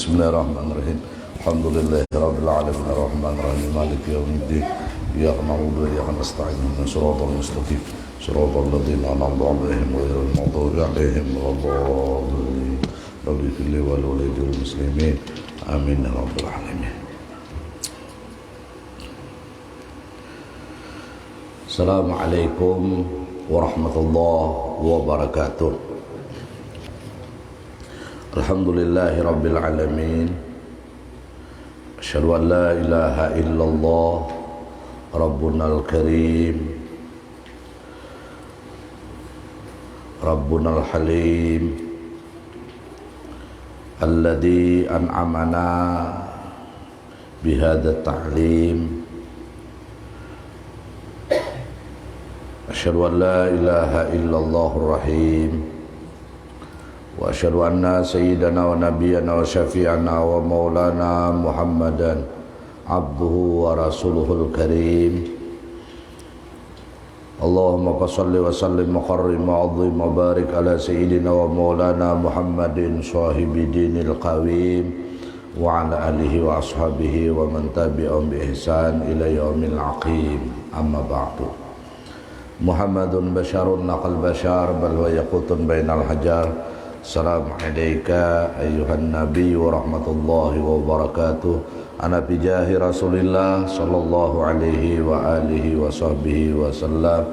Bismillahirrahmanirrahim. Alhamdulillahirabbil alamin arrahmanirrahim maliki yaumiddin. Iyyaka na'budu wa iyyaka nasta'in ihdinas siratal mustaqim. Siratal ladzina an'amta 'alaihim ghairil maghdubi 'alaihim waladdallin. Rabbi fil wal walidil muslimin. Amin ya rabbal alamin. Assalamualaikum warahmatullahi wabarakatuh. Alhamdulillahi rabbil alamin. Asyhadu an la ilaha illallah Rabbunal karim Rabbunal halim alladzi an'amana bihadza ta'lim. Asyhadu an la ilaha illallahur rahim wa asyhadu anna sayyidana wa nabiyyana wa syafi'ana wa maulana Muhammadan abduhu wa rasuluhul karim. Allahumma salli wa sallim wa karrim wa azim wa barik ala sayyidina wa maulana Muhammadin sahibi dinil qawim wa ala alihi wa ashabihi wa man tabi'ahum bi ihsan ila yaumil aqim. Amma ba'du. Muhammadun basyarun naqal basyar bal wa yaqutun bainal hajar. Assalamu alayka ayyuhan nabiy wa rahmatullahi wa barakatuh. Ana bi jahi Rasulillah sallallahu alaihi wa alihi wa sahbihi wa sallam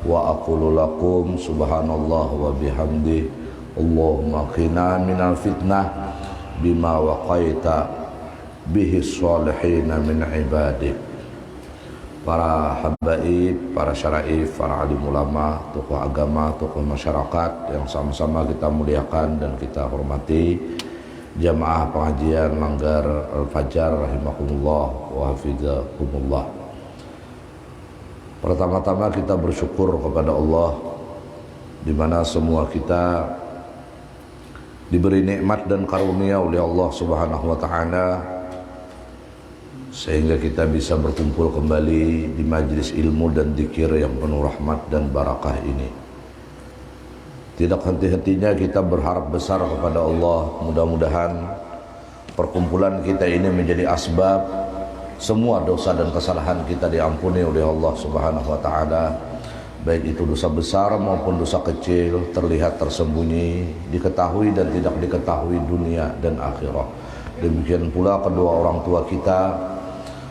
wa aqulu lakum subhanallah wa bihamdi Allahumma qina minal fitnah bima waqaita bihi sholihin min ibadik. Para habaib, para syaraif, para alim ulama, tokoh agama, tokoh masyarakat yang sama-sama kita muliakan dan kita hormati, jamaah pengajian Langgar Al-Fajar rahimakumullah wa hafizakumullah. Pertama-tama kita bersyukur kepada Allah di mana semua kita diberi nikmat dan karunia oleh Allah Subhanahu wa taala sehingga kita bisa berkumpul kembali di majlis ilmu dan dzikir yang penuh rahmat dan barakah ini. Tidak henti-hentinya kita berharap besar kepada Allah, mudah-mudahan perkumpulan kita ini menjadi asbab semua dosa dan kesalahan kita diampuni oleh Allah Subhanahu wa taala, baik itu dosa besar maupun dosa kecil, terlihat tersembunyi, diketahui dan tidak diketahui dunia dan akhirat. Demikian pula kedua orang tua kita,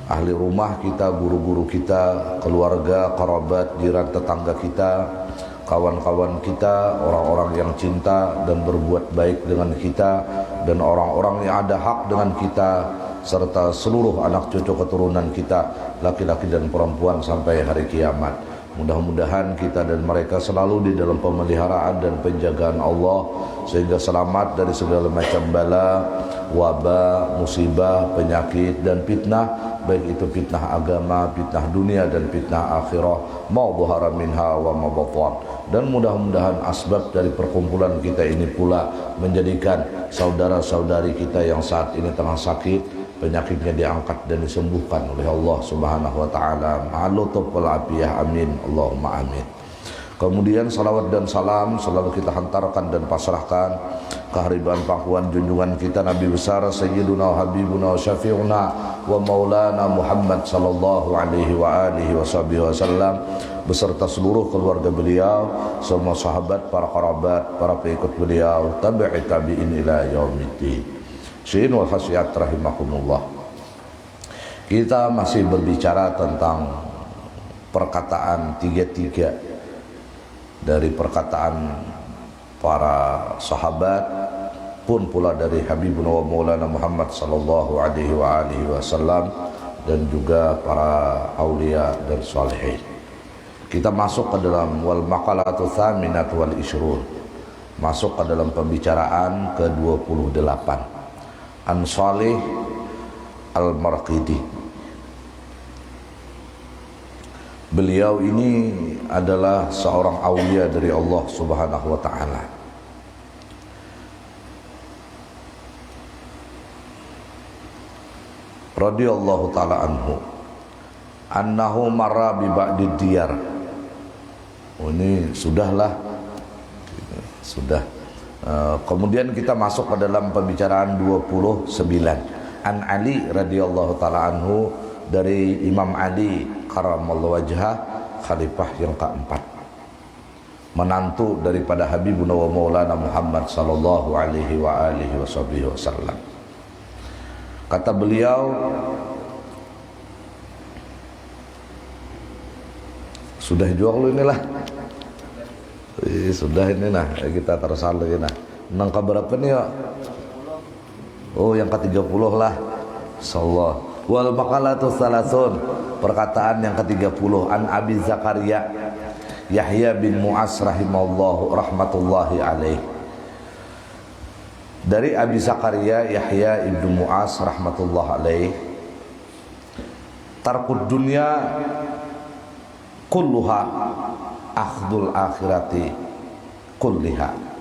ahli rumah kita, guru-guru kita, keluarga, kerabat, jiran, tetangga kita, kawan-kawan kita, orang-orang yang cinta dan berbuat baik dengan kita, dan orang-orang yang ada hak dengan kita, serta seluruh anak cucu keturunan kita, laki-laki dan perempuan sampai hari kiamat. Mudah-mudahan kita dan mereka selalu di dalam pemeliharaan dan penjagaan Allah sehingga selamat dari segala macam bala, wabah, musibah, penyakit dan fitnah, baik itu fitnah agama, fitnah dunia dan fitnah akhirah, ma dhahara minha wa ma batan. Dan mudah-mudahan asbab dari perkumpulan kita ini pula menjadikan saudara-saudari kita yang saat ini tengah sakit, penyakitnya diangkat dan disembuhkan oleh Allah Subhanahu wa taala. Ma'alutuf wal afiyah, amin Allahumma amin. Kemudian salawat dan salam selalu kita hantarkan dan pasrahkan kehariban pangkuan junjungan kita Nabi besar Sayyiduna wa Habibuna wa Syafi'una wa Maulana Muhammad sallallahu alaihi wa alihi wasallam beserta seluruh keluarga beliau, semua sahabat, para kerabat, para pengikut beliau, tabi'i tabi'in ila yaumiddin. Syai'in wal khasyiat rahimakumullah. Kita masih berbicara tentang perkataan tiga-tiga dari perkataan para sahabat pun pula dari Habibuna wa Maulana Muhammad sallallahu alaihi wa alihi wasallam dan juga para aulia dan salihin. Kita masuk ke dalam wal maqalatu tsaminatu wal ishrun. Masuk ke dalam pembicaraan ke-28. An Salih Al-Marqidi. Beliau ini adalah seorang aulia dari Allah Subhanahu wa taala. Radhiyallahu taala anhu. Annahu marra bi ba'di diyar. Oh, ini sudah Kemudian kita masuk ke dalam pembicaraan 29. An Ali radhiyallahu taala anhu, dari Imam Ali karamallahu wajhah, khalifah yang keempat, menantu daripada Habibuna wa Maulana Muhammad sallallahu alaihi wa alihi wasallam. Kata beliau, sudah jual lu inilah. Sudah ini nah, kita terusan lagi nah. Nang kabar apa nih ya? Oh, yang ke-30 lah. Insyaallah. Wal maqalatu salasun, perkataan yang ke-30, an Abi Zakaria Yahya bin Mu'az rahimallahu rahmatullahi alaih. Dari Abi Zakaria Yahya ibnu Mu'az rahmatullahi alaih, tarkud dunya kulluha akhdul akhirati kulliha.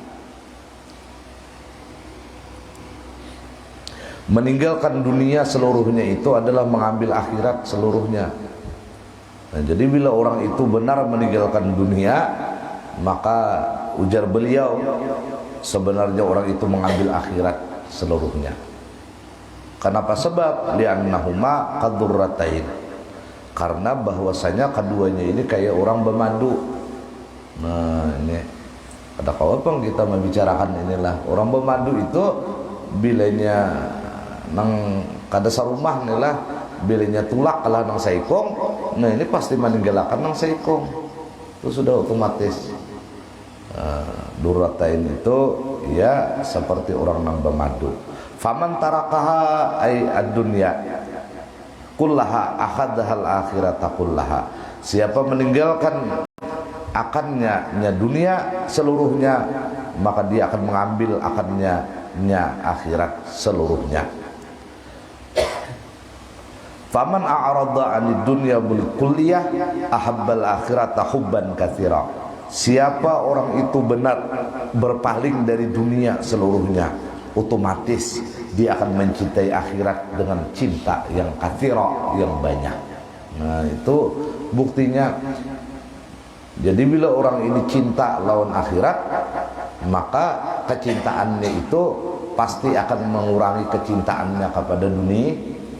Meninggalkan dunia seluruhnya itu adalah mengambil akhirat seluruhnya. Nah, jadi bila orang itu benar meninggalkan dunia, maka ujar beliau, sebenarnya orang itu mengambil akhirat seluruhnya. Kenapa? Sebab li'annahuma qadurratain, karena bahwasanya keduanya ini kayak orang bermadu. Nah, ini ada kawan kita membicarakan inilah orang bermadu itu bilanya nang kada sarumah nih lah, bilanya tulak kalah nang saikong. Nah, ini pasti meninggalkan nang saikong, itu sudah otomatis. Durratain itu ya seperti orang nang bermadu. Faman tarakaha ay ad-dunya kullaha akhadhal akhirata kullaha. Siapa meninggalkan akannya dunia seluruhnya, maka dia akan mengambil akannya akhirat seluruhnya. Faman a'rada 'anid dunya bil kulliyah ahabbal akhirata hubban katsira. Siapa orang itu benar berpaling dari dunia seluruhnya, otomatis dia akan mencintai akhirat dengan cinta yang katsira, yang banyak. Nah, itu buktinya. Jadi bila orang ini cinta lawan akhirat, maka kecintaannya itu pasti akan mengurangi kecintaannya kepada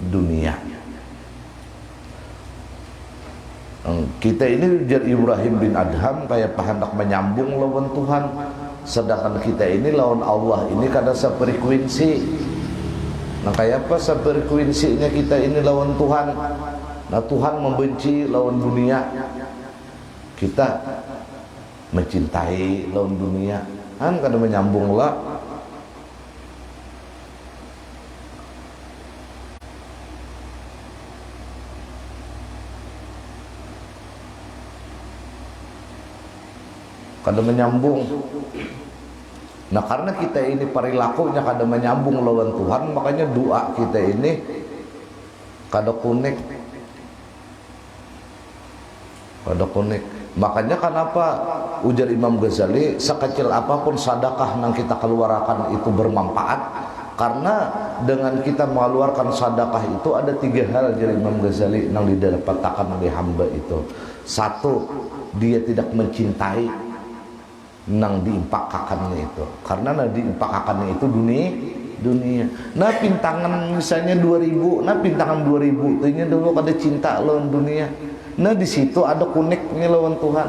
dunia. Kita ini ujar Ibrahim bin Adham kayak hendak menyambung lawan Tuhan, sedangkan kita ini lawan Allah ini kada sefrekuensi. Nah, kayak apa sefrekuensinya kita ini lawan Tuhan? Nah, Tuhan membenci lawan dunia, kita mencintai lawan dunia, kan kada menyambung lah. Kada menyambung. Nah, karena kita ini perilakunya kada menyambung lawan Tuhan, makanya doa kita ini kada kunik. Makanya kenapa ujar Imam Ghazali, sekecil apapun sedekah yang kita keluarkan itu bermanfaat, karena dengan kita mengeluarkan sedekah itu ada 3 hal dari Imam Ghazali yang didapatkan oleh hamba itu. 1, dia tidak mencintai nang diimpakakannya itu, karena nang diimpakakannya itu dunia. Nah, pintangan misalnya 2000, nah pintangan 2000 itu ini dulu ada cinta lawan dunia. Nah, di situ ada kuniknya lawan Tuhan.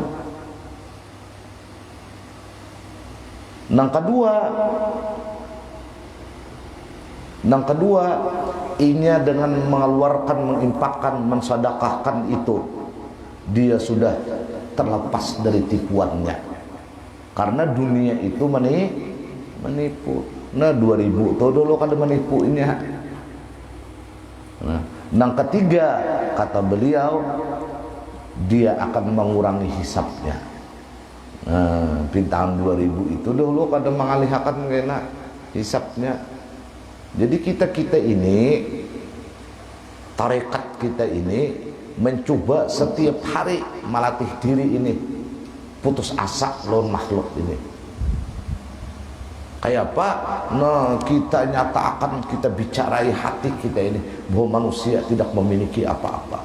Nang kedua, ini dengan mengeluarkan, mengimpakkan, mensedekahkan itu, dia sudah terlepas dari tipuannya. Karena dunia itu menipu. Nah, 2000 itu dulu kada menipunya. Nah, yang ketiga kata beliau, dia akan mengurangi hisapnya. Nah, pintahan 2000 itu dulu kada mengalihkan kena hisapnya. Jadi kita ini, tarekat kita ini mencoba setiap hari melatih diri ini putus asa lawan makhluk ini. Kayak apa? Nah, kita nyatakan, kita bicarai hati kita ini bahwa manusia tidak memiliki apa-apa,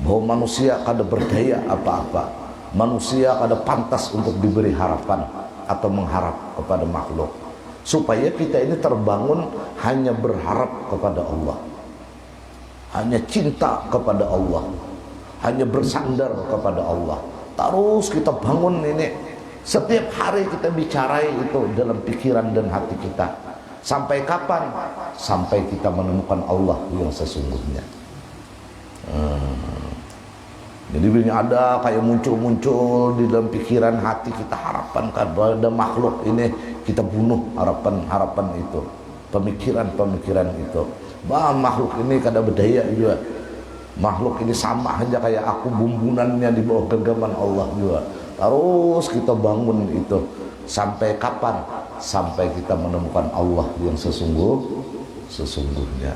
bahwa manusia kada berdaya apa-apa, manusia kada pantas untuk diberi harapan. atau mengharap kepada makhluk, supaya kita ini terbangun hanya berharap kepada Allah, hanya cinta kepada Allah, hanya bersandar kepada Allah. Terus kita bangun ini, setiap hari kita bicarai itu dalam pikiran dan hati kita. Sampai kapan? Sampai kita menemukan Allah yang sesungguhnya. Jadi ini ada kayak muncul-muncul di dalam pikiran hati kita harapan kepada makhluk ini, kita bunuh harapan-harapan itu, pemikiran-pemikiran itu. Bah, makhluk ini kada berdaya juga. Makhluk ini sama aja kayak aku, bumbunannya di bawah genggaman Allah juga. Terus kita bangun itu. Sampai kapan? Sampai kita menemukan Allah yang sesungguhnya.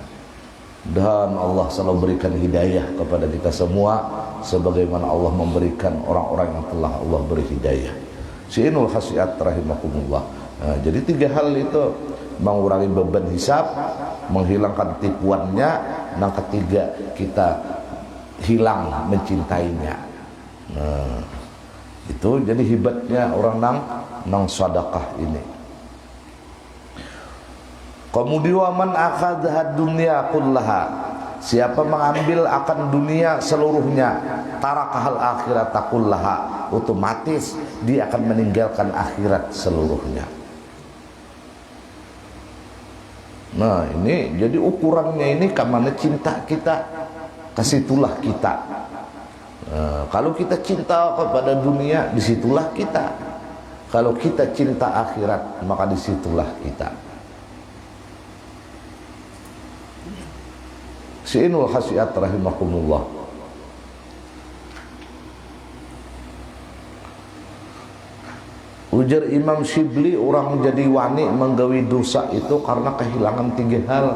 Dan Allah selalu berikan hidayah kepada kita semua, sebagaimana Allah memberikan orang-orang yang telah Allah beri hidayah. Syi'inul khasiat rahimakumullah. Nah, jadi 3 hal itu: mengurangi beban hisab, menghilangkan tipuannya, yang ketiga kita hilang mencintainya. Nah, itu jadi hebatnya orang nang sedekah ini. Kemudian waman akhadha dunya kullaha, siapa mengambil akan dunia seluruhnya, tarakahal akhirat kullaha, otomatis dia akan meninggalkan akhirat seluruhnya. Nah, ini jadi ukurannya ini kemana cinta kita, kesitulah kita. Nah, kalau kita cinta kepada dunia, disitulah kita. Kalau kita cinta akhirat, maka disitulah kita. Syi'inul khasiat rahimakumullah. Ujar Imam Syibli, orang menjadi wani menggawi dosa itu karena kehilangan 3 hal.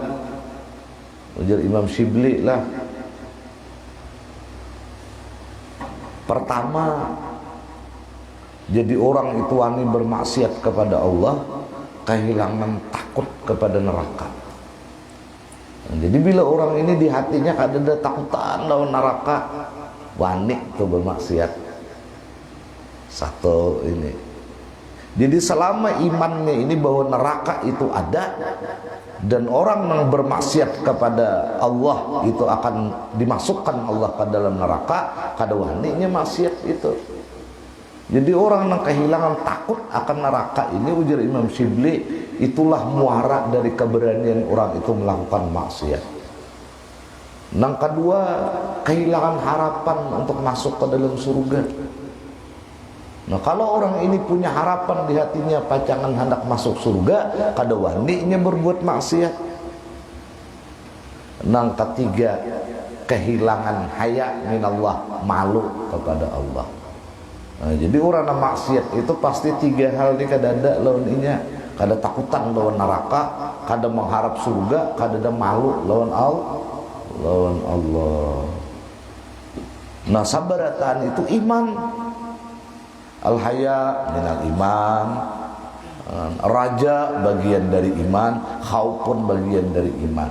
Ujar Imam Syibli lah. Pertama, jadi orang itu wani bermaksiat kepada Allah, kehilangan takut kepada neraka. Jadi bila orang ini di hatinya ada takutan lawan neraka, wani itu bermaksiat. Satu ini. Jadi selama imannya ini bahwa neraka itu ada, dan orang yang bermaksiat kepada Allah itu akan dimasukkan Allah ke dalam neraka, kada waninya maksiat itu. Jadi orang yang kehilangan takut akan neraka ini, ujar Imam Syibli, itulah muara dari keberanian orang itu melakukan maksiat. Yang kedua, kehilangan harapan untuk masuk ke dalam surga. Nah, kalau orang ini punya harapan di hatinya, pacangan hendak masuk surga, kada waninya berbuat maksiat. Yang ketiga, kehilangan haya minallah, malu kepada Allah. Nah, jadi orang yang maksiat itu pasti 3 hal ini kada ada lawan inya. Kada takutan lawan neraka, kada mengharap surga, kada ada malu lawan Allah. Nah, sabaratan itu iman. Al-haya minal iman, raja bagian dari iman, khauf pun bagian dari iman.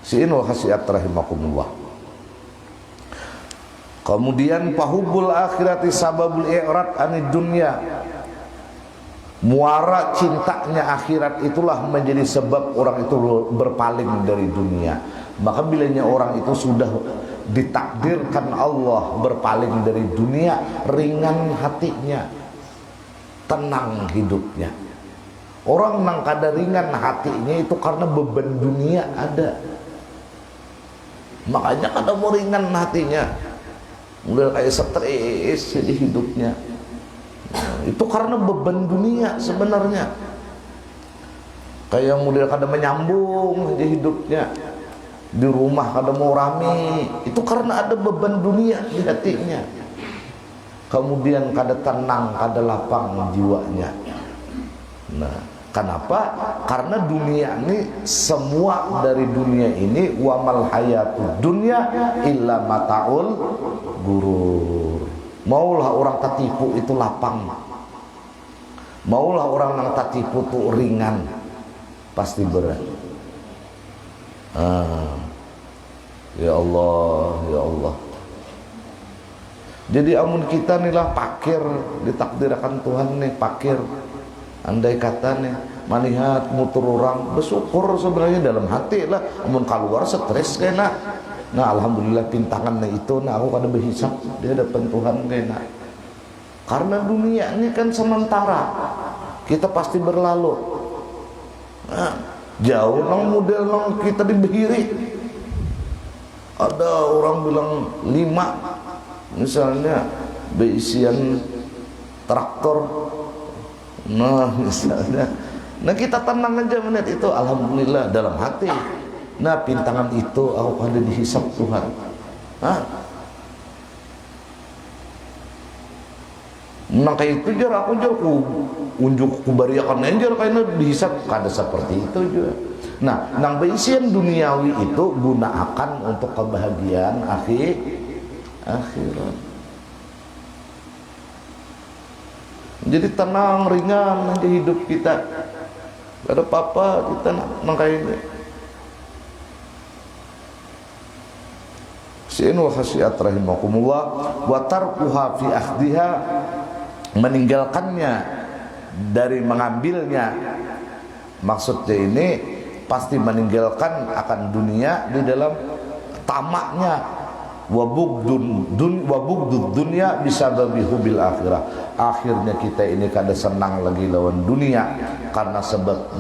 Syi'inul khasiat rahimakumullah. Kemudian fahubbul akhirati sababul i'rad anid dunya. Muara cintanya akhirat itulah menjadi sebab orang itu berpaling dari dunia. Maka bilanya orang itu sudah ditakdirkan Allah berpaling dari dunia, ringan hatinya, tenang hidupnya. Orang yang kada ringan hatinya itu karena beban dunia ada, makanya kada mau ringan hatinya, mulai kayak stres di hidupnya. Itu karena beban dunia sebenarnya. Kayak model kada menyambung di hidupnya, di rumah kada mau rame, itu karena ada beban dunia di hatinya. Kemudian kada tenang, kada lapang jiwanya. Nah, kenapa? Karena dunia ini, semua dari dunia ini, wamal hayatud dunya illa mataul gurur. Maulah orang tertipu itu lapang, maulah orang yang tertipu itu ringan, pasti berat. Ya Allah, ya Allah. Jadi amun kita nih lah pakir, ditakdirkan Tuhan nih pakir. Andai kata nih melihat mutur orang, bersyukur sebenarnya dalam hati lah. Amun keluar stres kena. Nah alhamdulillah pintangannya itu, nah aku kada berhisap dia depan Tuhan kena. Karena dunia ini kan sementara, kita pasti berlalu. Nah, jauh nang model nang kita dibehiri. Ada orang bilang 5 misalnya beisian traktor. Nah misalnya, nah kita tenang aja menit itu, alhamdulillah dalam hati. Nah pintangan itu aku ada dihisap Tuhan. Hah? Nah kayak itu jar aku jar ku unjuk ku bariakan jar karena dihisap kada seperti itu juga. Nah nang beisian duniawi itu gunakan untuk kebahagiaan akhirat. Jadi tenang, ringan aja hidup kita. Gak ada apa-apa kita nang kayak ini. Si'in wa khasyiat rahimakumullah wa tarkuha fi akhdiha, meninggalkannya dari mengambilnya. Maksudnya ini pasti meninggalkan akan dunia di dalam tamaknya. Wa bugdud dunya bisababi hubil akhirah. Akhirnya kita ini kada senang lagi lawan dunia karena sebab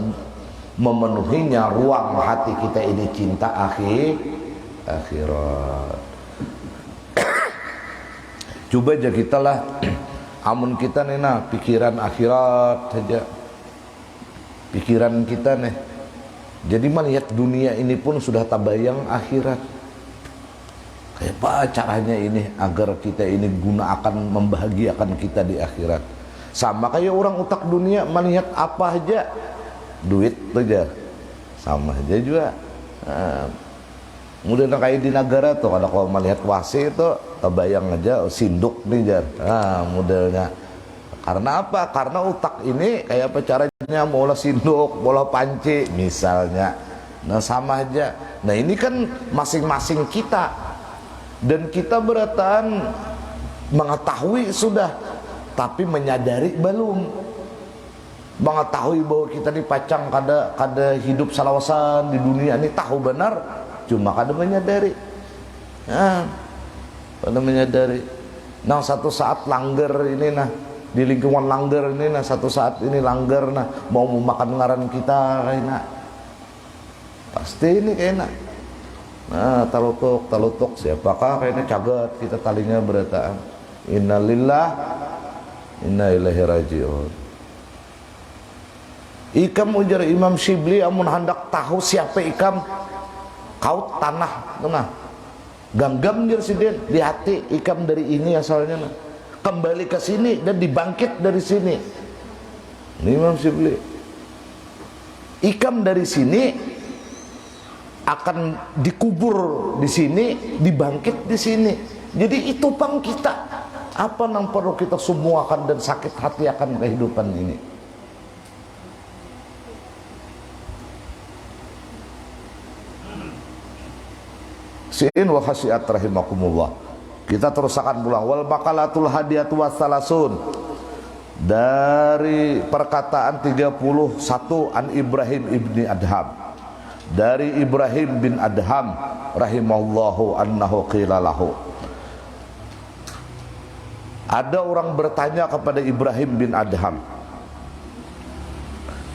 memenuhinya ruang hati kita ini cinta akhirat. Coba aja kita lah amun kita nih nah pikiran akhirat saja, pikiran kita nih jadi melihat dunia ini pun sudah tabayang akhirat. Kayak apa caranya ini agar kita ini gunakan membahagiakan kita di akhirat. Sama kayak orang utak dunia melihat apa aja duit aja, sama aja juga. Kemudian kayak di negara tuh ada kalau melihat wasi itu terbayang aja sinduk nih jar. Modelnya. Karena apa? Karena utak ini kayak apa caranya bola sinduk, bola panci misalnya. Nah sama aja. Nah ini kan masing-masing kita, dan kita beratan mengetahui sudah, tapi menyadari belum. Mengetahui bahwa kita dipacang kada hidup salawasan di dunia ini, tahu benar, cuma kada menyadari. Kada menyadari. Nah satu saat langgar ini nah di lingkungan langgar ini nah satu saat ini langgar nah mau memakan ngaran kita kayaknya pasti ini kayaknya. Nah talutuk siapakah kayaknya cagat kita talinya berataan innalillah inna ilaihi rajiun. Ikam ujar Imam Syibli amun hendak tahu siapa ikam kaut tanah tengah ganggam dir sidin di hati ikam dari ini asalnya nah. Kembali ke sini dan dibangkit dari sini. Ini Imam Syibli. Ikam dari sini akan dikubur di sini, dibangkit di sini. Jadi itu pang kita. Apa yang perlu kita semuakan dan sakit hati akan kehidupan ini? Si'in wa khasyiat rahimakumullah. Kita terus akan pulang. Wal maqalatul hadiyatu wassalasun, dari perkataan 31 an Ibrahim ibni Adham, dari Ibrahim bin Adham rahimahullahu annahu qila lahu. Ada orang bertanya kepada Ibrahim bin Adham.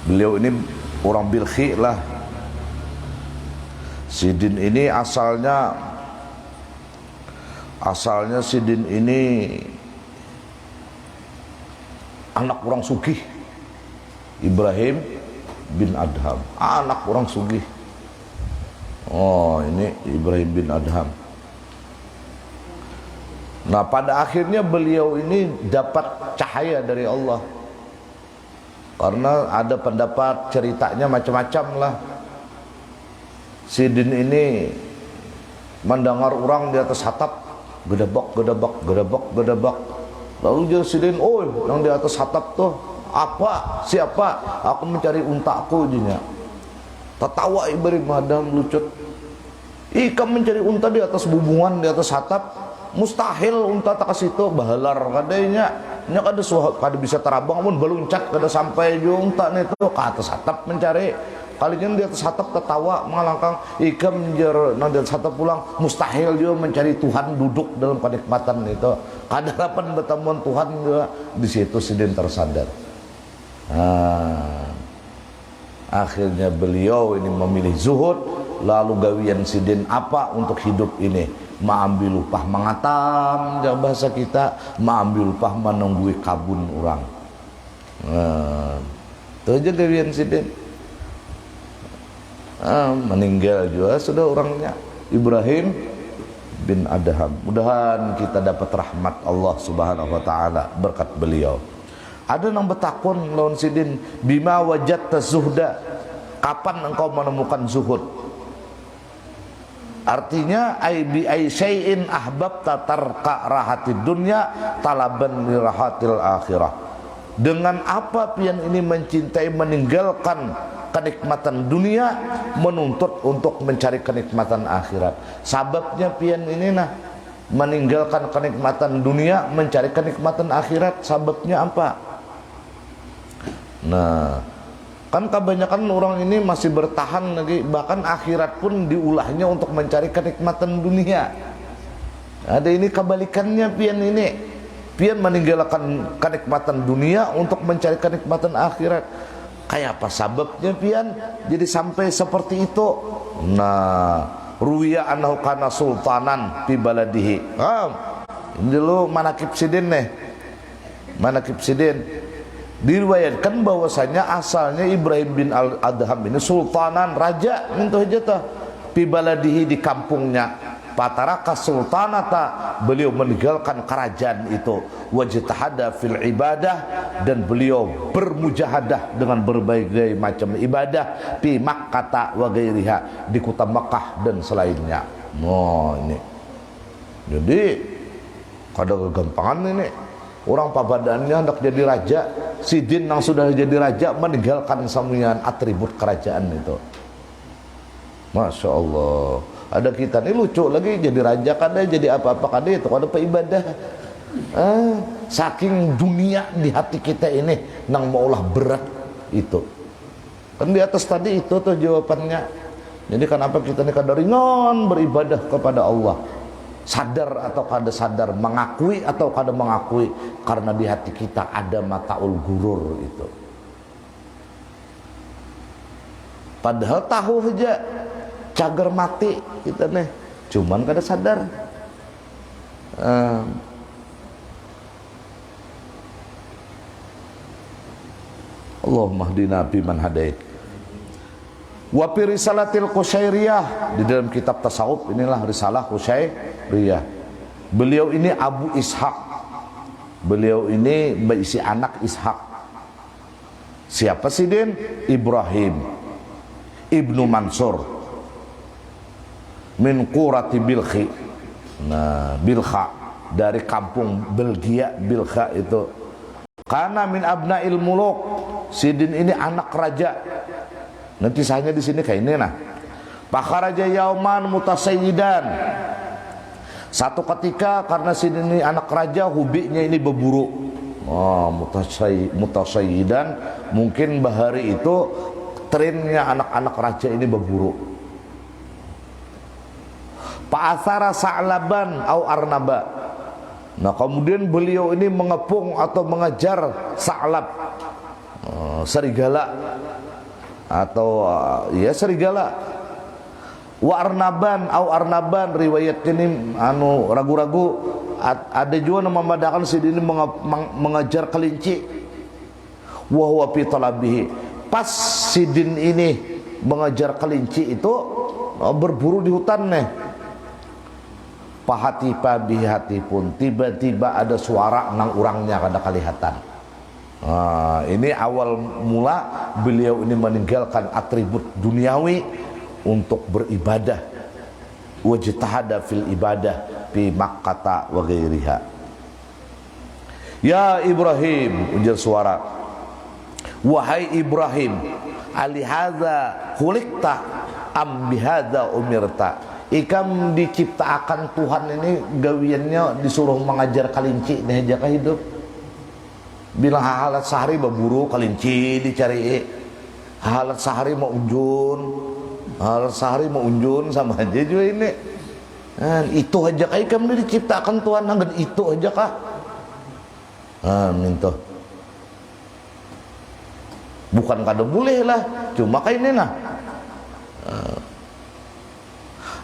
Beliau ini orang Bilkhi lah. Sidin ini asalnya Sidin ini anak orang sugih. Ibrahim bin Adham anak orang sugih. Oh ini Ibrahim bin Adham. Nah pada akhirnya beliau ini dapat cahaya dari Allah, karena ada pendapat ceritanya macam-macam lah. Sidin ini mendengar orang di atas atap gedebak. Lalu dia Sidin, "Oi, yang di atas atap tuh apa? Siapa? Aku mencari untaku," jinya. Tertawa Ibrahim Adham lucut. Ikam mencari unta di atas bubungan di atas atap. mustahil unta tak situ bahalar kadanya nya kada bisa terabang mun baluncat kada sampai di unta itu ke atas atap mencari kalinya di atas atap tertawa mengalangkang ikam jer nang di atas atap pulang mustahil dia mencari Tuhan duduk dalam kenikmatan itu kada dapat bertemu Tuhan juga di situ sidin tersadar. Akhirnya beliau ini memilih zuhud. Lalu gawian sidin apa untuk hidup ini? Maambil upah mengatam, jangan bahasa kita, maambil upah menunggui kabun orang. Itu aja gawian sidin. Meninggal juga sudah orangnya Ibrahim bin Adham. Mudahan kita dapat rahmat Allah Subhanahu wa taala berkat beliau. Ada yang bertakun lawan sidin, bima wajadta zuhda, kapan engkau menemukan zuhud? Artinya bi ai syai'in ahbabta tarka rahatid dunya talaban li rahatil akhirah. Dengan apa pian ini mencintai meninggalkan kenikmatan dunia menuntut untuk mencari kenikmatan akhirat. Sababnya pian ini nah meninggalkan kenikmatan dunia mencari kenikmatan akhirat, sababnya apa? Nah, kan kebanyakan orang ini masih bertahan lagi, bahkan akhirat pun diulahnya untuk mencari kenikmatan dunia. Ada ini kebalikannya pian ini. Pian meninggalkan kenikmatan dunia untuk mencari kenikmatan akhirat. Kayak apa sababnya pian jadi sampai seperti itu? Nah, ruwiya annahu kana sultanan fi baladihi. Ini dulu manakib sidin nih. Manakib sidin. Diriwayatkan bahwasanya asalnya Ibrahim bin Adham ini sultanan, raja minta hajatah fi baladihi di kampungnya. Pataraka sultanata, beliau meninggalkan kerajaan itu, wajtahada fil ibadah, dan beliau bermujahadah dengan berbagai macam ibadah fi Makkah wa ghairiha, di kota Makkah dan selainnya. Ini jadi kada kegampangan ini. Orang pabadannya hendak jadi raja, sidin yang sudah jadi raja meninggalkan semuanya atribut kerajaan itu. Masya Allah. Ada kita ini lucu lagi, jadi raja kada, jadi apa-apa kada, itu kada ibadah. Saking dunia di hati kita ini nang maulah berat itu. Kan di atas tadi itu tuh jawabannya. Jadi kenapa kita ini kada ringan beribadah kepada Allah? Sadar atau kada sadar, mengakui atau kada mengakui, karena di hati kita ada mataul gurur itu. Padahal tahu saja cagar mati kita nih, cuman kada sadar. Allahumma hdina biman hadait. Wa fi risalatil Qusyairiyah, di dalam kitab tasawuf inilah risalah Qusyairiyah. Beliau ini Abu Ishaq. Beliau ini berisi anak Ishaq. Siapa sih din? Ibrahim Ibnu Mansur min Qurati Bilkhi. Nah, Bilkha dari kampung Belgia. Bilkha itu karena min abnail muluk. Sidin ini anak raja. Nanti sahnya di sini kayak ini nah. Pakharaja yauman mutasayyidan. Satu ketika karena sidin ini anak raja, hobinya ini berburu. Mutasayyidan, mungkin bahari itu trennya anak-anak raja ini berburu. Pa'athara sa'laban au arnaba. Nah, kemudian beliau ini mengepung atau mengejar sa'lab, serigala atau ya serigala. Wa arnaban au arnaban, riwayat ini ragu-ragu. Ada juga nama membedakan sidin ini mengejar kelinci. Wa huwa fi talabihi, pas sidin ini mengejar kelinci itu berburu di hutan nih. Pahatipa bihati pun, tiba-tiba ada suara nang urangnya kada kelihatan. Ini awal mula beliau ini meninggalkan atribut duniawi untuk beribadah. Wajtahada fil ibadah fi Makkah wa ghairiha. Ya Ibrahim, ujar suara, wahai Ibrahim, alihadza khuliqta am bihadza umirta. ikam diciptakan Tuhan ini gawiannya disuruh mengajar kalinci nih aja hidup. Bilang halat sehari berburu kalinci dicari, halat sehari mau unjun, halat sehari mau unjun sama aja juga ini. Itu aja kah ikam ini diciptakan Tuhan, anggan itu aja kah? Minta. Bukan kada boleh lah, cuma kayak ini nah.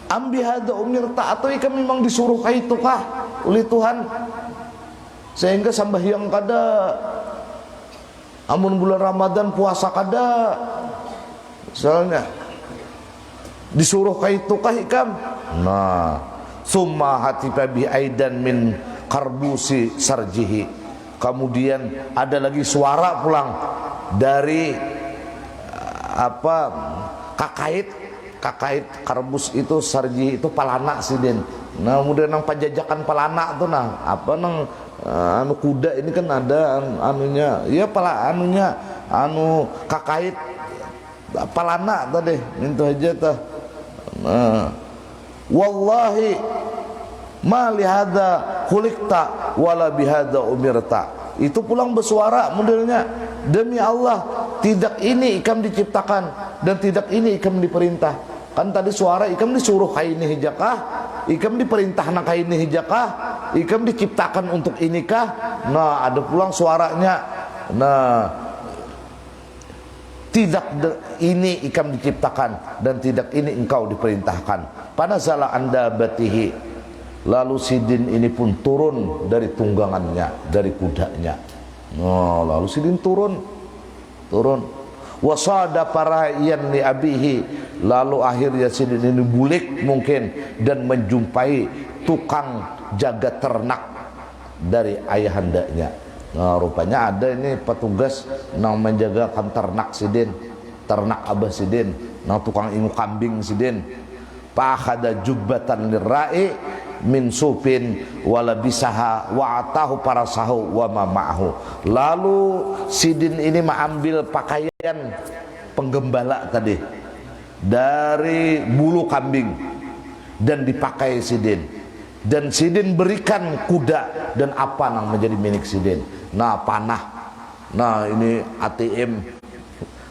Ambi hada umirta, atau ikam memang disuruh kayak itu kah oleh Tuhan, sehingga sambahyang kada, amun bulan Ramadan puasa kada, misalnya disuruh kayak itu kah ikam. Nah, summa hatifa bi aidan min karbusi sarjihi, kemudian ada lagi suara pulang dari apa kakait karbus itu sarji itu palana sidin. Nah kemudian nang pajajakan palana tuh nah apa nang anu kuda ini kan ada anunya ya anu kakait palana tadi itu aja tah. Nah wallahi ma lihada khuliqta wala bihada umirta, itu pulang bersuara modelnya, demi Allah tidak ini ikam diciptakan dan tidak ini ikam diperintah. Kan tadi suara ikam disuruh kaini hijakah, ikam diperintah nak kaini hijakah, ikam diciptakan untuk inikah. Nah ada pulang suaranya, nah tidak ini ikam diciptakan dan tidak ini engkau diperintahkan. Panazala anda batihi, lalu sidin ini pun turun dari tunggangannya, dari kudanya. Oh, lalu sidin turun. Wasada paraiyan li abihi, lalu akhirnya sidin ini bulik mungkin dan menjumpai tukang jaga ternak dari ayahandanya. Nah, rupanya ada ini petugas yang menjagakan ternak sidin, ternak abah sidin, nah tukang ingu kambing sidin. Pakhada jubbatan lirra'i min supin wala bisaha wa atahu parasahu wa ma ma'ahu. Lalu sidin ini mengambil pakaian penggembala tadi dari bulu kambing dan dipakai sidin, dan sidin berikan kuda dan apa yang menjadi milik sidin. Nah panah, nah ini ATM,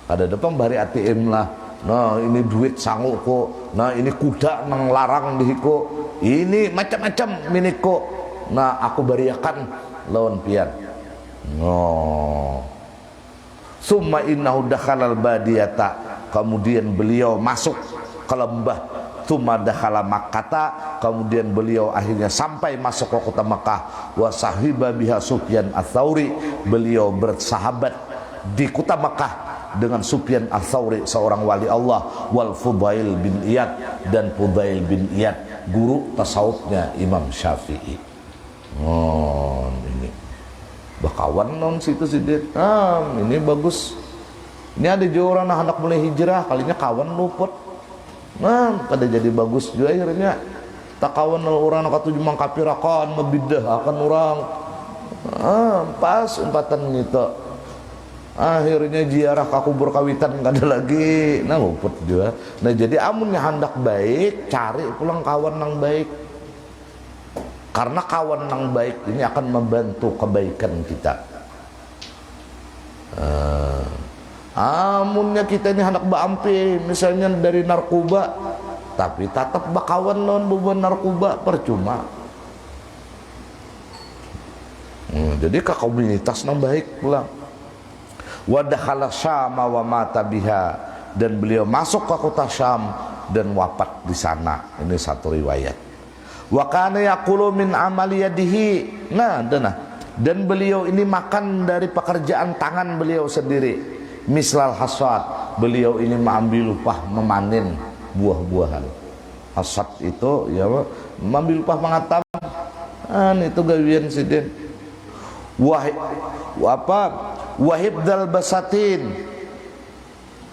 ada depan bari ATM lah. Nah ini duit sanggup kok, nah ini kuda nang larang dihiko, ini macam-macam minikku. Nah aku bariakan lawan pian. No. Summa innahu dakhalal badiyata, kemudian beliau masuk ke lembah. Summa dakhala Makkata, kemudian beliau akhirnya sampai masuk ke kota Makkah. Wa sahiba biha Sufyan ats-Tsauri, beliau bersahabat di kota Makkah dengan Sufyan ats-Tsauri, seorang wali Allah, wal Fudail bin Iyad, dan Fudail bin Iyad, guru tasawufnya Imam Syafi'i. Oh, ini bakawan non situ sidit. Ini bagus. Ini ada juga orang hendak mulai hijrah, kalinya kawan luput. Nah, pada jadi bagus juga akhirnya. Tak kawan orang nak tujuh mangkapirakan membidah akan orang. Pas umpatan gitu. Akhirnya ziarah ke kubur kawitan nggak ada lagi, nah luput juga. Nah jadi amunnya hendak baik, cari pulang kawan yang baik, karena kawan yang baik ini akan membantu kebaikan kita. Amunnya kita ini hendak beampi, misalnya dari narkoba, tapi tetap bakawan non beban narkoba percuma. Jadi ke komunitas yang baik pulang. Wa dakhala Syam wa mata biha, dan beliau masuk ke kota Syam dan wafat di sana. Ini satu riwayat. Wa kana yaqulu min amali yadihi, dan beliau ini makan dari pekerjaan tangan beliau sendiri. Mislal hasad, beliau ini mengambil upah memanen buah-buahan. Hasad itu ya mengambil upah mengatam. Itu gawian sidin.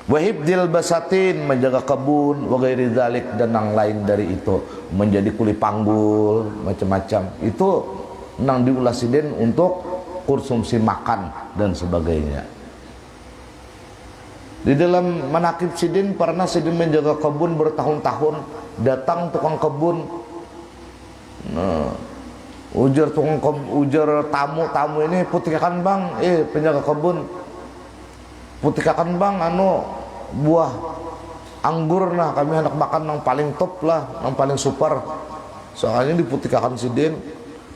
Wahibdal basatin, menjaga kebun, wa ghairi dzalik, dan yang lain dari itu, menjadi kuli panggul macam-macam. Itu nang diulas sidin untuk konsumsi makan dan sebagainya. Di dalam manakib sidin pernah sidin menjaga kebun bertahun-tahun datang tukang kebun. Nah, ujar tamu ini, putihkan bang, penjaga kebun, putihkan bang buah anggur, nah kami hendak makan yang paling top lah, yang paling super. Soalnya diputihkan sidin,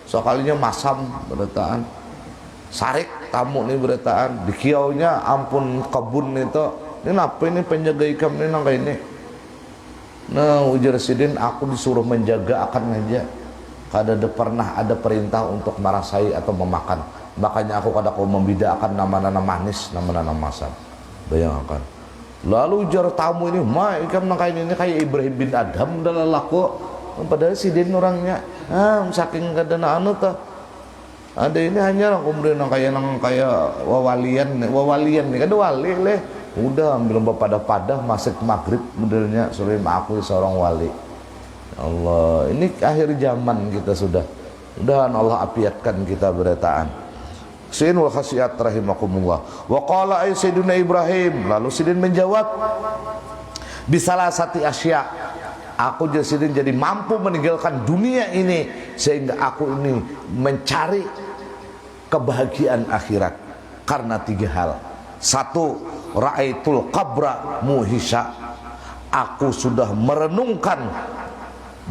soalnya masam beretaan, sarik tamu nih beretaan, di kiaunya ampun kebun itu, ini apa ini penjaga ikam ini nang ini. Nah ujar sidin, aku disuruh menjaga akan aja. Kada pernah ada perintah untuk merasai atau memakan. Makanya aku kada kau membedakan nama-nama manis, nama-nama masam. Bayangkan. Lalu ujar tamu ini, ikam nang ini kayak Ibrahim bin Adham dalam laku. Padahal sidin orangnya, saking kada tuh. Ada ini hanya kemudian nang kayak wawalian nih, kada wali leh. Udah ambil pada masuk maghrib modelnya, suruh aku seorang wali. Allah, ini akhir zaman kita sudah. Mudahan Allah apiatkan kita beretaan. Sin wal khasiat rahimakumullah. Wa qala ay sayyiduna Ibrahim, lalu Sidin menjawab, bisalasati asya. Aku jadi mampu meninggalkan dunia ini sehingga aku ini mencari kebahagiaan akhirat karena 3 hal. 1, ra'aitul qabra muhisha. Aku sudah merenungkan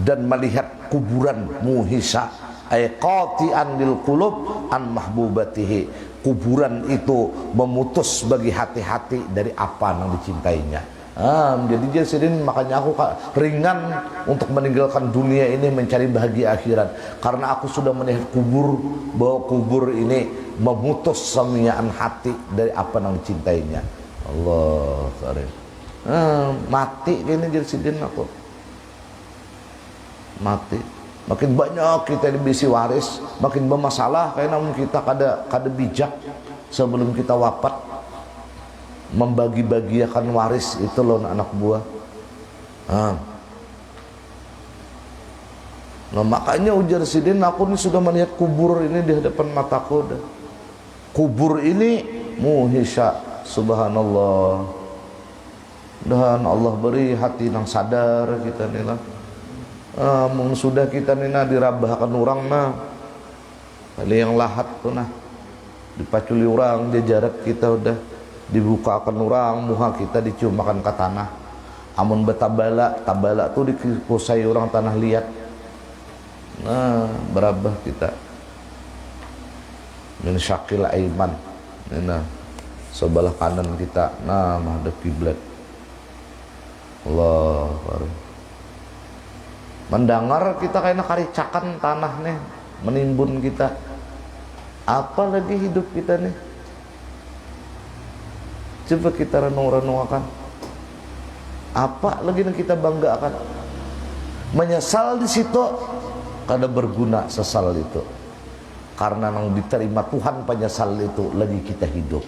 dan melihat kuburan muhisa, ay qati'an lil qulub an mahbubatihi. Kuburan itu memutus bagi hati-hati dari apa yang dicintainya. Jadi Sidin, makanya aku ringan untuk meninggalkan dunia ini mencari bahagia akhirat karena aku sudah melihat bahwa kubur ini memutus semiaan hati dari apa yang dicintainya. Allah karim. Mati ini jadi Sidin aku. Mati. Makin banyak kita dibisi waris, makin bermasalah karena namun kita kada bijak sebelum kita wafat membagi-bagiakan waris itu loh anak buah. Nah makanya ujar Sidin, aku ini sudah melihat kubur ini di hadapan mataku. Kubur ini muhisha, subhanallah. Dan Allah beri hati yang sadar kita nih lah. Sudah kita nina dirabahkan orang nah kali yang lahat tuh nah dipaculi orang dia jarak kita udah dibukakan orang muha kita diciumakan ke tanah. Amun betabala tuh dikusai orang tanah liat. Nah berabah kita min syakil aiman nah sebelah kanan kita nah menghadap kiblat. Allah Akbar. Mendengar kita kayaknya karicakan tanah nih menimbun kita. Apa lagi hidup kita nih? Coba kita renung-renungkan. Apa lagi yang kita banggakan? Menyesal di situ kada berguna sesal itu. Karena yang diterima Tuhan penyesal itu lagi kita hidup.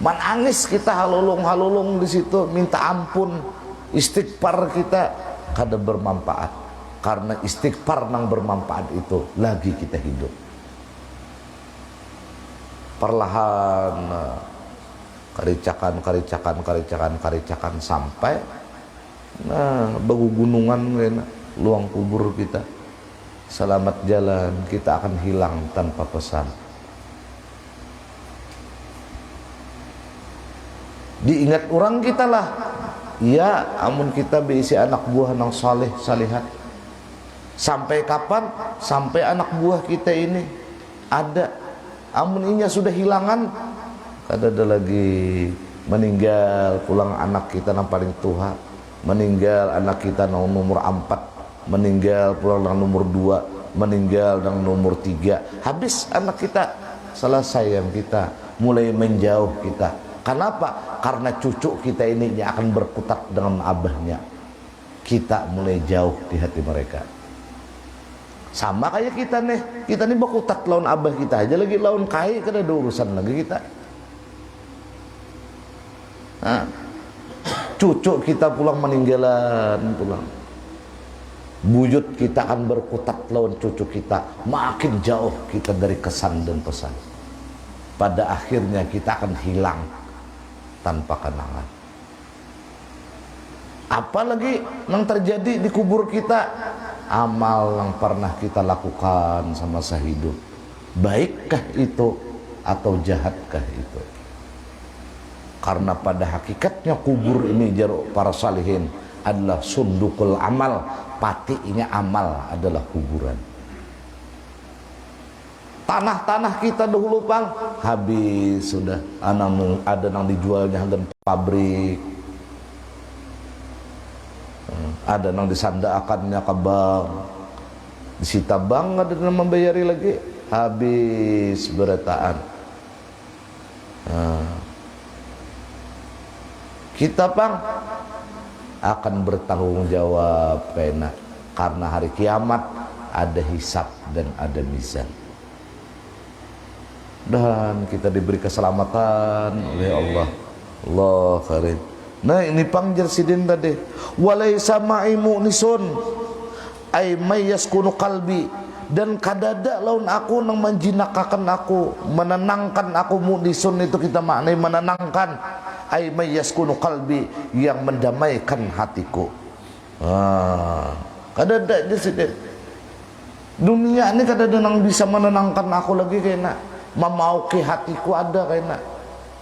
Menangis kita halulung di situ minta ampun, istighfar kita kada bermanfaat karena istighfar yang bermanfaat itu lagi kita hidup. Perlahan karicakan sampai begunungan luang kubur kita. Selamat jalan, kita akan hilang tanpa pesan. Diingat orang kita lah. Ya, amun kita berisi anak buah yang saleh salihat. Sampai kapan? Sampai anak buah kita ini ada. Amun inya sudah hilangan, kada ada lagi meninggal pulang anak kita yang paling tua, meninggal anak kita yang nomor 4, meninggal pulang yang nomor 2, meninggal yang nomor 3. Habis anak kita, selesai yang kita, mulai menjauh kita. Kenapa? Karena cucu kita ini akan berkutat dengan abahnya. Kita mulai jauh di hati mereka. Sama kayak kita nih berkutat lawan abah kita aja lagi lawan kai kada ada urusan lagi kita. Cucu kita pulang meninggalan pulang. Buyut kita akan berkutat lawan cucu kita, makin jauh kita dari kesan dan pesan. Pada akhirnya kita akan hilang tanpa kenangan. Apalagi yang terjadi di kubur kita, amal yang pernah kita lakukan semasa hidup, baikkah itu atau jahatkah itu? Karena pada hakikatnya kubur ini jaru para salihin adalah sundukul amal, patinya amal adalah kuburan. Tanah-tanah kita dahulu Bang habis sudah, ada yang dijualnya dan pabrik, ada yang disandaakannya ke bank, disita bank, ada yang membayari lagi, habis beretaan. Kita Bang akan bertanggung jawab karena hari kiamat ada hisab dan ada mizan. Dan kita diberi keselamatan oleh Allah. Allah karim. Nah ini panggil sidin tadi. Walaysa ma'i mu'nisun ay may yaskunu qalbi, dan kadada laun aku nang menjinakakan aku, menenangkan aku. Mu'nisun itu kita maknai menenangkan, ay may yaskunu qalbi, yang mendamaikan hatiku. Kadada je sidin. Dunia ini kadada nang bisa menenangkan aku lagi kena. Memauki hatiku ada kena.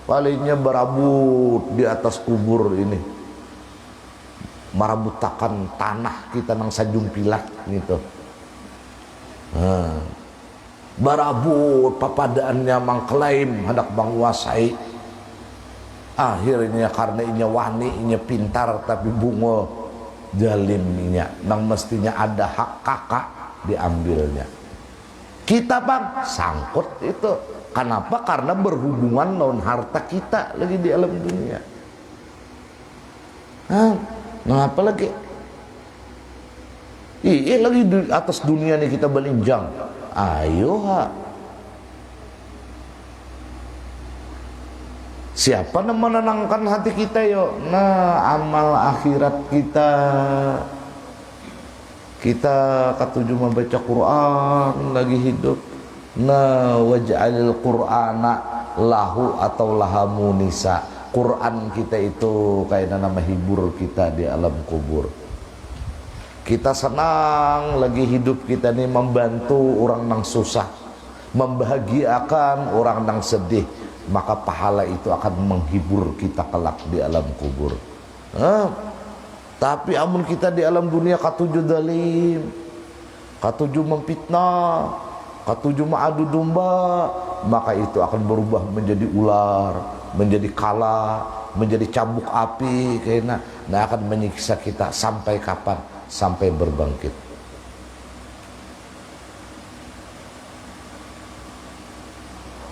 Palingnya berabut di atas kubur ini, marabutakan tanah kita nang sajumpilat gitu. Barabut papadaannya mangklaim hendak menguasai. Akhirnya karena inya wani, inya pintar, tapi bungo jalim inya nang mestinya ada hak kakak diambilnya. Kita Bang sangkut itu. Kenapa? Karena berhubungan lawan harta kita lagi di alam dunia. Kenapa lagi? Iya lagi di atas dunia nih kita belinjang. Ayo siapa yang menenangkan hati kita yo? Nah amal akhirat kita. Kita ketujuh membaca Quran lagi hidup. Nah waj'alil qur'ana lahu atau lahamu nisa. Quran kita itu kayak nama hibur kita di alam kubur. Kita senang lagi hidup kita nih membantu orang yang susah, membahagiakan orang yang sedih, maka pahala itu akan menghibur kita kelak di alam kubur. Tapi amun kita di alam dunia katujuh dalim, katujuh memfitnah, katujuh ma'adu domba, maka itu akan berubah menjadi ular, menjadi kala, menjadi cambuk api kayaknya. Nah akan menyiksa kita sampai kapan? Sampai berbangkit.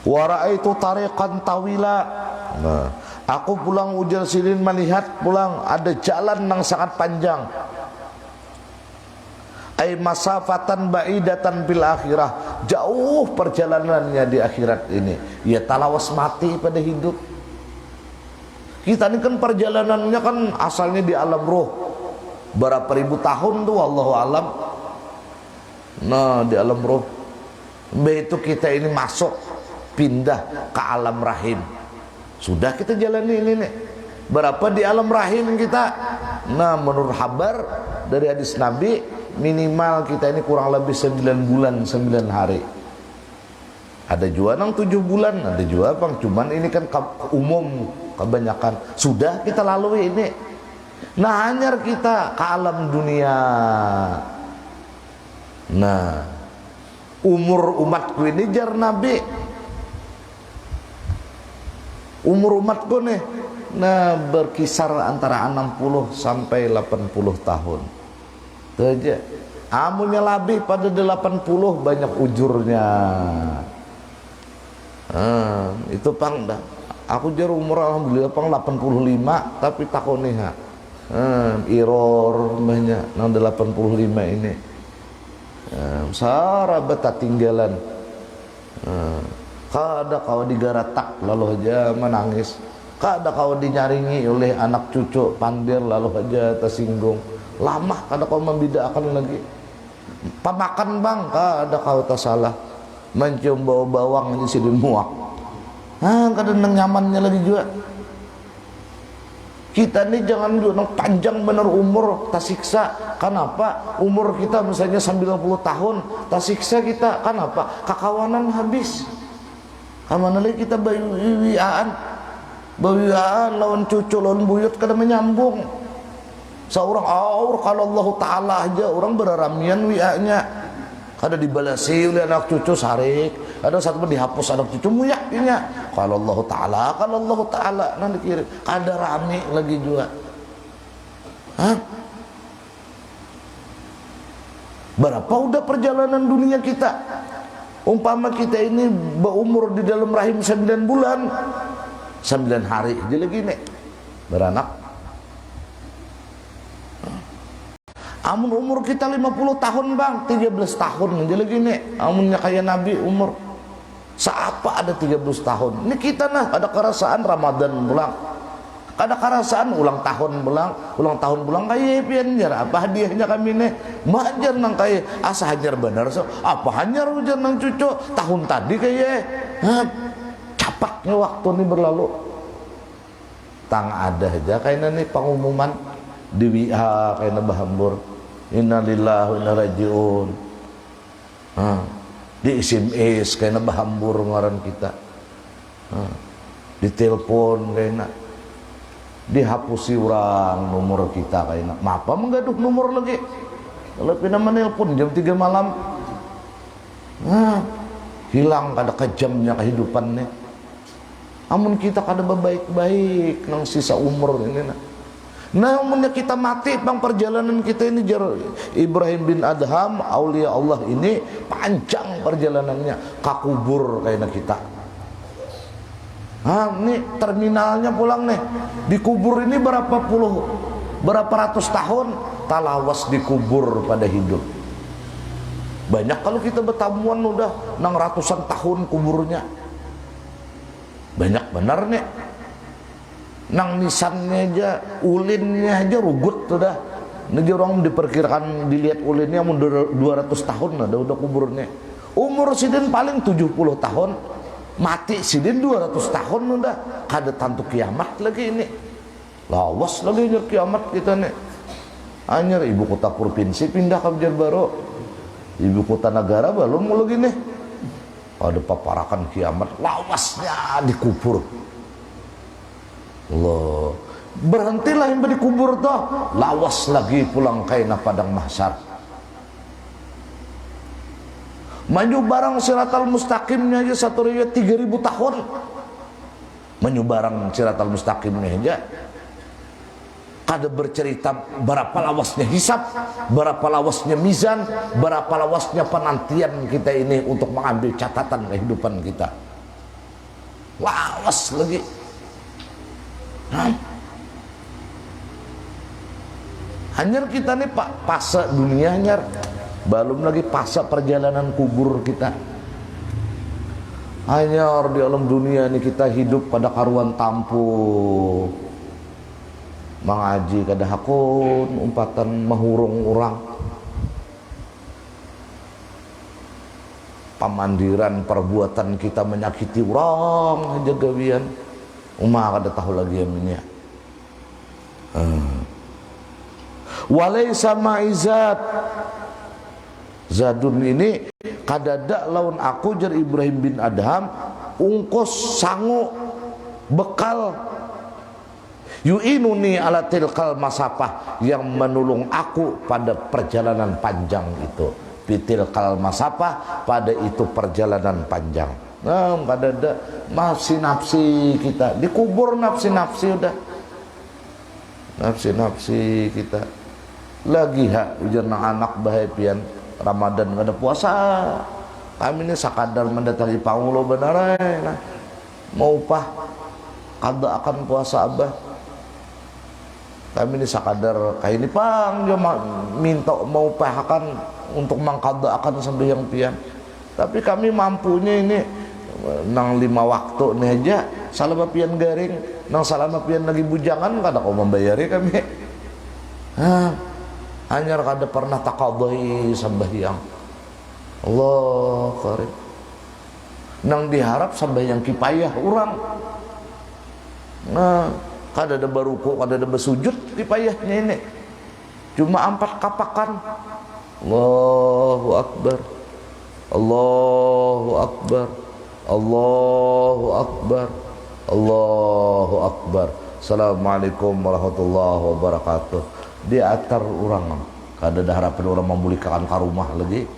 Wa ra'aitu tariqan tawila. Nah, aku pulang ujar silin melihat pulang ada jalan yang sangat panjang. Ay masafatan ba'idatan bil akhirah, jauh perjalanannya di akhirat ini. Ya talawas mati pada hidup. Kita ini kan perjalanannya kan asalnya di alam roh. Berapa ribu tahun tuh wallahu alam. Nah di alam roh. Begitu kita ini masuk pindah ke alam rahim. Sudah kita jalani ini nih. Berapa di alam rahim kita? Nah menurut kabar dari hadis Nabi, minimal kita ini kurang lebih 9 bulan 9 hari. Ada juga yang 7 bulan, ada juga Bang, cuman ini kan umum kebanyakan. Sudah kita lalui ini. Nah hanyar kita ke alam dunia. Nah umur umatku ini jar Nabi, umur umatku nih, nah berkisar antara 60 sampai 80 tahun. Itu aja. Amunnya lebih pada 80 banyak ujurnya. Itu Pang dah. Aku jar umur alhamdulillah Pang 85 tapi takoniha. Iror banyak nang 85 ini. Sarabat tinggalan. Kada kau digaratak lalu aja menangis. Kada kau dinyaringi oleh anak cucu pandir lalu aja tersinggung. Lama kada kau membedakan lagi. Pamakan Bang, kada kau tersalah. Mencium bau bawang ini sidin muak. Kada nyamannya lagi juga. Kita nih jangan panjang bener umur tasiksa. Kenapa? Umur kita misalnya 90 tahun, tasiksa kita. Kenapa? Kakawanan habis. Kamana lagi kita bawiaan lawan cucu lawan buyut kada menyambung. Seorang aur kalau Allah Ta'ala aja orang beraramian wianya. Kada dibalasi oleh anak cucu sarik, ada satu dihapus anak cucu muyaknya. Kalau Allah Ta'ala nanti kirim, kada rame lagi juga. Hah? Berapa udah perjalanan dunia kita? Umpama kita ini berumur di dalam rahim 9 bulan, 9 hari aja lagi nih beranak. Amun umur kita 50 tahun bang, 13 tahun aja lagi nih. Amunnya kayak Nabi umur seapa ada 13 tahun. Ini kita nah ada kerasaan Ramadan pulang, ada kerasaan ulang tahun pulang kayak pian jar apa hadiahnya kami nih majar nang kayak asa hajar benar so apa hajar ujar nang cucu tahun tadi kayak capaknya waktu ini berlalu. Tang ada aja kayak nih pengumuman di WA kayak bahambur innalillahi wa inna rajiun. Di SMS kayak bahambur ngaran kita. Di telepon kayak dihapusi orang nomor kita kayak mapa menggaduh nomor lagi. Kalau pina menelpon jam 3 malam. Hilang kada kejamnya kehidupan nih. Amun kita kada baik-baik nang sisa umur ini nah amunnya kita mati bang perjalanan kita ini jar Ibrahim bin Adham aulia Allah ini panjang perjalanannya kakubur kayak kita. Ini terminalnya pulang nih dikubur ini berapa ratus tahun talawas dikubur pada hidup. Banyak kalau kita bertamuan udah 600-an tahun kuburnya. Banyak benar nih. Nang nisannya aja, ulinnya aja rugut sudah. Negi orang diperkirakan dilihat ulinnya mau 200 tahun udah kuburnya. Umur sidin paling 70 tahun. Mati sidin 200 tahun udah. Kada tantu kiamat lagi ini. Lawas lagi nyur kiamat kita nih. Anyar ibu kota provinsi pindah ke Banjarbaru. Ibu kota negara belum lagi nih. Ada paparakan kiamat, lawasnya dikubur. Allah, berhentilah yang dikubur toh, lawas lagi pulang kaina padang mahsyar. Maju barang siratal mustaqimnya aja satu riwayat 3000 tahun. Maju barang siratal mustaqimnya aja. Kada bercerita berapa lawasnya hisab, berapa lawasnya mizan, berapa lawasnya penantian kita ini untuk mengambil catatan kehidupan kita. Lawas lagi. Hanyar kita nih pak fase dunia hanyar, belum lagi fase perjalanan kubur kita. Hanyar di alam dunia ini kita hidup pada karuan tampu, mengaji kada hakun, umpatan mahurung orang, pamandiran perbuatan kita menyakiti orang aja gawian. Umar kada tahu lagi yang ini. Walaysa ma'izat zadun ini kadada lawan aku jar Ibrahim bin Adham ungkos sangu bekal yu'inuni ala tilkal masafah yang menolong aku pada perjalanan panjang itu. Bitilkal masafah pada itu perjalanan panjang. Nah, kadada nafsi-nafsi kita dikubur, nafsi-nafsi udah nafsi-nafsi kita lagi ujar anak bahagian Ramadan kada puasa kami ini sakadar mendatangi pangulo benar nah mau pah kada akan puasa abah kami ini sakadar kayak ini pang dia minta mau pah akan untuk mengkada akan sembahyang pian tapi kami mampunya ini nang 5 waktu nih aja salama pian garing nang salama pian lagi bujangan kada kau membayari kami hanya kada pernah takadai sembahyang Allah karim nang diharap sembahyang kipayah orang kada ada baruku, kada ada bersujud di payahnya ini. Cuma 4 kapakan. Allahu Akbar, Allahu Akbar, Allahu Akbar, Allahu Akbar. Assalamualaikum warahmatullahi wabarakatuh. Dia atar orang, kada ada harapan orang memulihkan ke rumah lagi.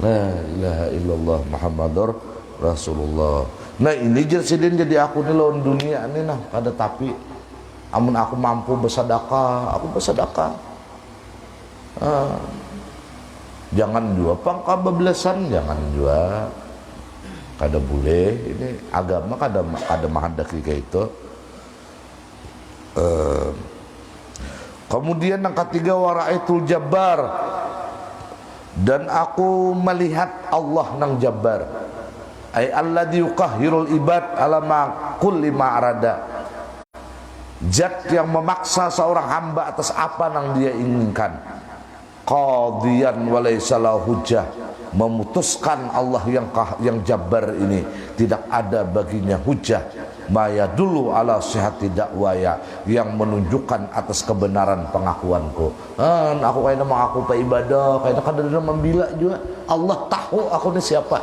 La ilaha illallah Muhammadur Rasulullah. Nah ini jersidin jadi aku nih lawan dunia nih nah kada, tapi amun aku mampu bersedekah, aku bersedekah. Jangan jua pangka bebelasan, jangan jua. Kada boleh, ini agama kada menghendaki kayak itu. Kemudian yang ketiga, waraitul jabbar, dan aku melihat Allah nang jabbar, ay alladzi yuqahhirul ibad ala ma kulli ma arada, zat yang memaksa seorang hamba atas apa yang dia inginkan. Qadiyan walaysa lahu hujjah, memutuskan Allah yang jabbar ini tidak ada baginya hujjah. Maya dulu ala sihati dakwaya, yang menunjukkan atas kebenaran pengakuanku. Aku kayaknya mengaku pak ibadah, kayaknya kadang-kadang membela juga. Allah tahu aku ini siapa.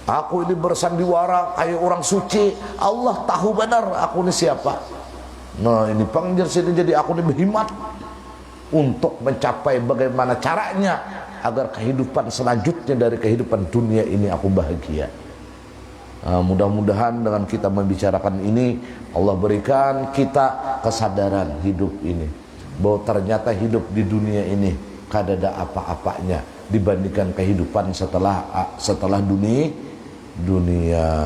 Aku ini bersandiwara kayak orang suci. Allah tahu benar aku ini siapa. Nah ini panggil sini, jadi aku ini berhimat untuk mencapai bagaimana caranya agar kehidupan selanjutnya dari kehidupan dunia ini aku bahagia. Mudah-mudahan dengan kita membicarakan ini Allah berikan kita kesadaran hidup ini, bahwa ternyata hidup di dunia ini kada ada apa-apanya dibandingkan kehidupan setelah dunia.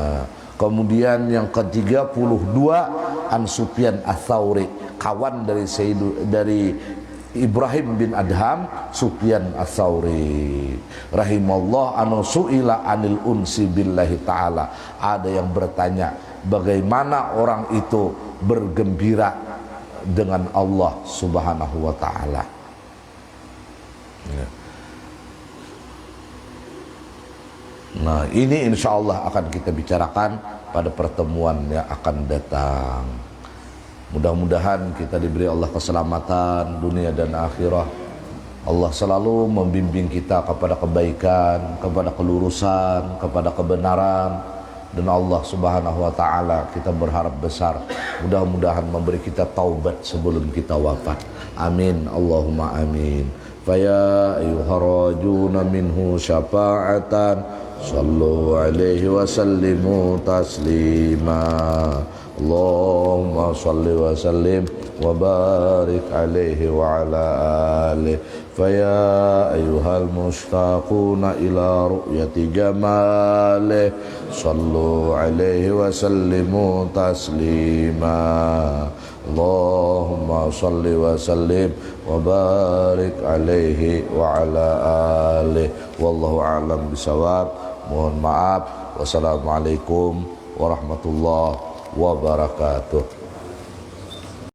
Kemudian yang ke-32, An Sufyan Ats-Tsauri, kawan dari Ibrahim bin Adham, Sufyan Ats-Tsauri rahimallah, anu suila anil unsi billahi ta'ala. Ada yang bertanya bagaimana orang itu bergembira dengan Allah subhanahu wa ta'ala. Nah ini insya Allah akan kita bicarakan pada pertemuan yang akan datang. Mudah-mudahan kita diberi Allah keselamatan dunia dan akhirah. Allah selalu membimbing kita kepada kebaikan, kepada kelurusan, kepada kebenaran. Dan Allah subhanahu wa ta'ala kita berharap besar, mudah-mudahan memberi kita taubat sebelum kita wafat. Amin, Allahumma amin. Faya ayyuharajuna minhu syafa'atan, sallu alaihi wa sallimu taslima. Allahumma salli wa sallim wa barik alaihi wa ala alihi. Faya ayyuhal mushtaquna ila ru'yati jamalih, sallu alaihi wa sallimu taslima. Allahumma salli wa sallim wa barik alaihi wa ala alihi. Wallahu a'lam bisawab. Mohon maaf. Wassalamualaikum warahmatullahi wabarakatuh.